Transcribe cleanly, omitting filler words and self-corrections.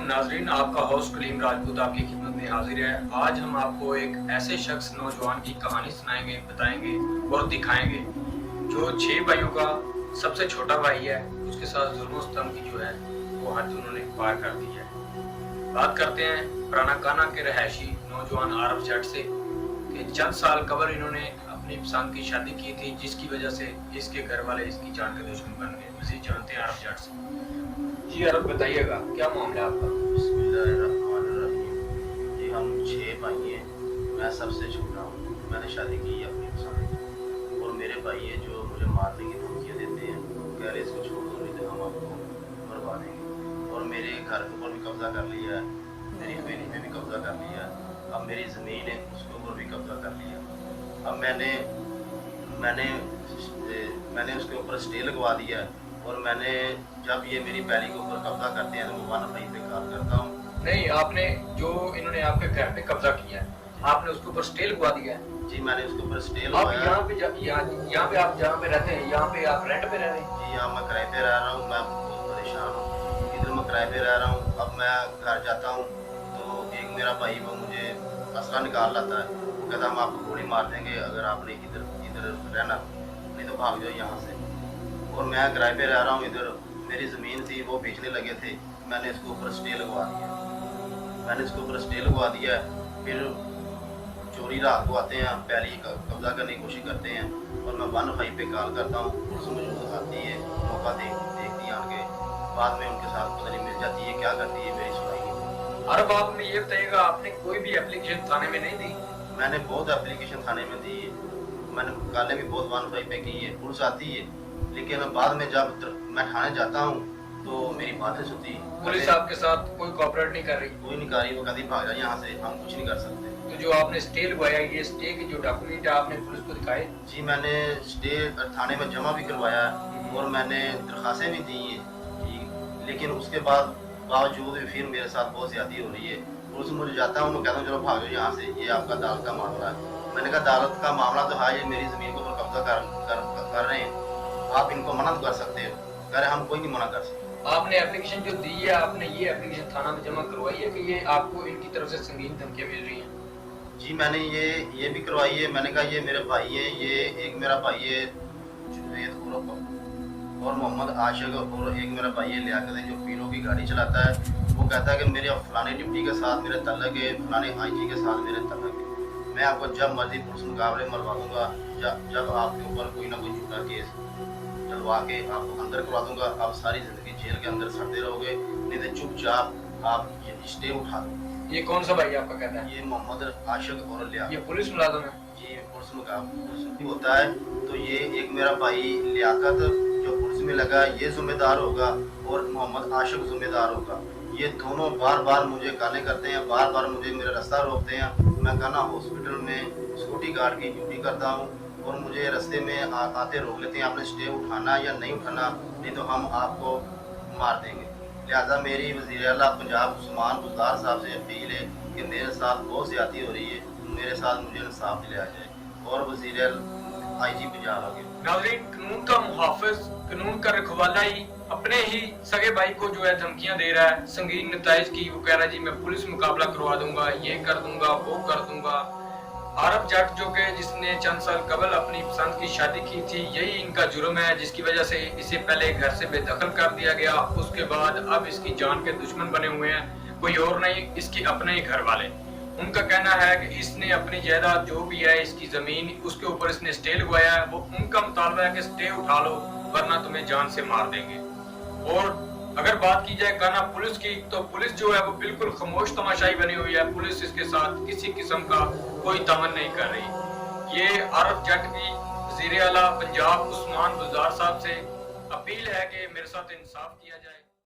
नाजरीन, आपका होस्ट कलीम राजपूत आपकी खिदमत में हाजिर है। आज हम आपको एक ऐसे शख्स नौजवान की कहानी सुनाएंगे, बताएंगे और दिखाएंगे जो 6 भाइयों का सबसे छोटा भाई है। उसके साथ जुल्म सितम की जो है वो हद उन्होंने पार कर दी है। बात करते हैं पुराना काना के रहायशी नौजवान आरफ जट से कि चंद साल कबल इन्होंने अपनी पसंद की शादी की थी, जिसकी वजह से इसके घर वाले इसकी जान के दुश्मन बन गए। मजीद जानते हैं आरफ जट से। जी आरफ, बताइएगा क्या मामला है आपका। बिस्मिल्लाहिर्रहमानिर्रहीम। जी हम 6 भाई हैं, मैं सबसे छोटा हूँ। मैंने शादी की अपनी पसंद की और मेरे भाई हैं जो मुझे मारने की धमकियाँ देते हैं, कह रहे इसको छोड़ दो नहीं तो हम आपको मरवा देंगे। और मेरे घर के ऊपर भी कब्जा कर लिया है, मेरी हवेली में भी कब्जा कर लिया है। अब मेरी ज़मीन है उसके ऊपर भी कब्जा कर लिया। अब मैंने मैंने मैंने उसके ऊपर स्टे लगवा दिया है और मैंने जब ये मेरी पैली के ऊपर कब्जा करते हैं तो मैं 1 पे कॉल करता हूँ। नहीं, आपने जो इन्होंने आपके घर पे कब्जा किया है, आपने उसके ऊपर स्टे लगवा दिया है। जी मैंने उसके ऊपर स्टे आप लगवाया। यहाँ पे आप जहाँ पे रहते हैं, यहाँ पे आप रेंट पे रह रहे हैं। जी यहाँ मैं किराए पे रह रहा हूँ, मैं बहुत परेशान हूँ। इधर मैं किराए पे रह रहा हूँ। अब मैं घर जाता हूँ तो एक मेरा भाई वो मुझे असला निकाल लाता है। वो कहता हम आपको गोली मार देंगे अगर आपने इधर इधर रहना, नहीं तो भाग जाओ यहाँ से। और मैं किराए पे रह रहा हूँ। इधर मेरी ज़मीन थी वो बेचने लगे थे, मैंने इसके ऊपर स्टे लगवा दिया। फिर चोरी रात को आते हैं, पहली कब्जा करने की कोशिश करते हैं और मैं 1 पे कॉल करता हूँ। पुलिस मुझे आती है, मौका देखती है आके, बाद में उनके साथ पता नहीं मिल जाती है, क्या करती है, मेरी सुनाई नहीं होती। आरफ, आप हमें ये बताइएगा, आपने कोई भी एप्लीकेशन थाने में नहीं दी। मैंने बहुत एप्लीकेशन थाने में दी, मैंने काले भी बहुत 1 पे की है, पुलिस आती है, लेकिन बाद में जब मैं थाने जाता हूँ तो मेरी बात नहीं सुनती। पुलिस आपके साथ कोई कोऑपरेट नहीं कर रही। कोई नहीं कर रही, वो कहती भाग जा यहाँ से, हम कुछ नहीं कर सकते। तो जो आपने स्टे लगवाया, ये स्टे के जो डॉक्यूमेंट है आपने पुलिस को दिखाए। जी मैंने स्टे थाने में जमा भी करवाया और मैंने दरखास्तें भी दी हैं जी, लेकिन उसके बावजूद भी फिर मेरे साथ बहुत ज़्यादती हो रही है। पुलिस मुझे जाता हूँ, मैं कहता हूँ चलो भाग जाओ यहाँ से, ये आपका अदालत का मामला है। मैंने कहा अदालत का मामला तो है, ये मेरी ज़मीन के ऊपर कब्जा कर रहे हैं, आप इनको मना तो कर सकते हो। कह रहे हम कोई नहीं मना कर सकते। आपने एप्लीकेशन जो दी है, आपने ये एप्लीकेशन थाना में जमा करवाई है कि ये आपको इनकी तरफ से संगीन धमकियां मिल रही हैं। जी मैंने ये भी करवाई है। मैंने कहा ये मेरे भाई हैं, ये एक मेरा भाई है जुनैद उर्फ और मोहम्मद आशिक, और एक मेरा भाई है लियाकत है जो पीरो की गाड़ी चलाता है। वो कहता है कि मेरे फलाने डिप्टी के साथ मेरे तल्लक है, फलाने IG के साथ मेरे तल्लक है, मैं आपको जब मर्जी पुलिस मुकाबले मरवा दूंगा, जब आपके ऊपर कोई ना कोई झूठा केस चलवा के आपको अंदर करवा दूंगा, आप सारी ज़िंदगी जेल के अंदर सड़ते रहोगे, नहीं तो चुपचाप आप ये स्टे उठा दो। ये कौन सा भाई आपका कहता है? ये मोहम्मद आशिक और लियाकत। ये पुलिस मुलाजिम है। जी पुलिस मुकाबला होता है तो ये एक मेरा भाई लियाकत जो पुलिस में लगा ये जिम्मेदार होगा और मोहम्मद आशिक जिम्मेदार होगा। ये दोनों बार बार मुझे गाने करते हैं, बार बार मुझे मेरा रास्ता रोकते हैं। मैं काना हॉस्पिटल में सिक्योरिटी गार्ड की ड्यूटी करता हूँ और मुझे रास्ते में आते रोक लेते हैं, आपने स्टे उठाना या नहीं उठाना, नहीं तो हम आपको मार देंगे। लिहाजा मेरी वज़ीर आला पंजाब उस्मान बुज़दार साहब से अपील है कि मेरे साथ बहुत ज़्यादती हो रही है, मेरे साथ मुझे इंसाफ दिलाया जाए और वज़ीर IG पंजाब आगे। नाज़रीन, कानून का मुहाफ़िज़, कानून का रखवाला ही अपने ही सगे भाई को जो है धमकियां दे रहा है संगीन नताइज की। वो कह रहा है जी मैं पुलिस मुकाबला करवा दूंगा, ये कर दूंगा, वो कर दूंगा। आरफ जट जो कि जिसने चंद साल कबल अपनी पसंद की शादी की थी, यही इनका जुर्म है, जिसकी वजह से इसे पहले घर से बेदखल कर दिया गया। उसके बाद अब इसकी जान के दुश्मन बने हुए हैं कोई और नहीं, इसके अपने ही घर वाले। उनका कहना है कि इसने अपनी जायदाद जो भी है, इसकी जमीन, उसके ऊपर इसने स्टे लगवाया है। वो उनका मुतालबा है कि स्टे उठा लो वरना तुम्हें जान से मार देंगे। और अगर बात की जाए काना पुलिस की, तो पुलिस जो है वो बिल्कुल खामोश तमाशाई बनी हुई है। पुलिस इसके साथ किसी किस्म का कोई तावन नहीं कर रही। ये आरफ जट की वज़ीर आला पंजाब उस्मान बुज़दार साहब से अपील है कि मेरे साथ इंसाफ किया जाए।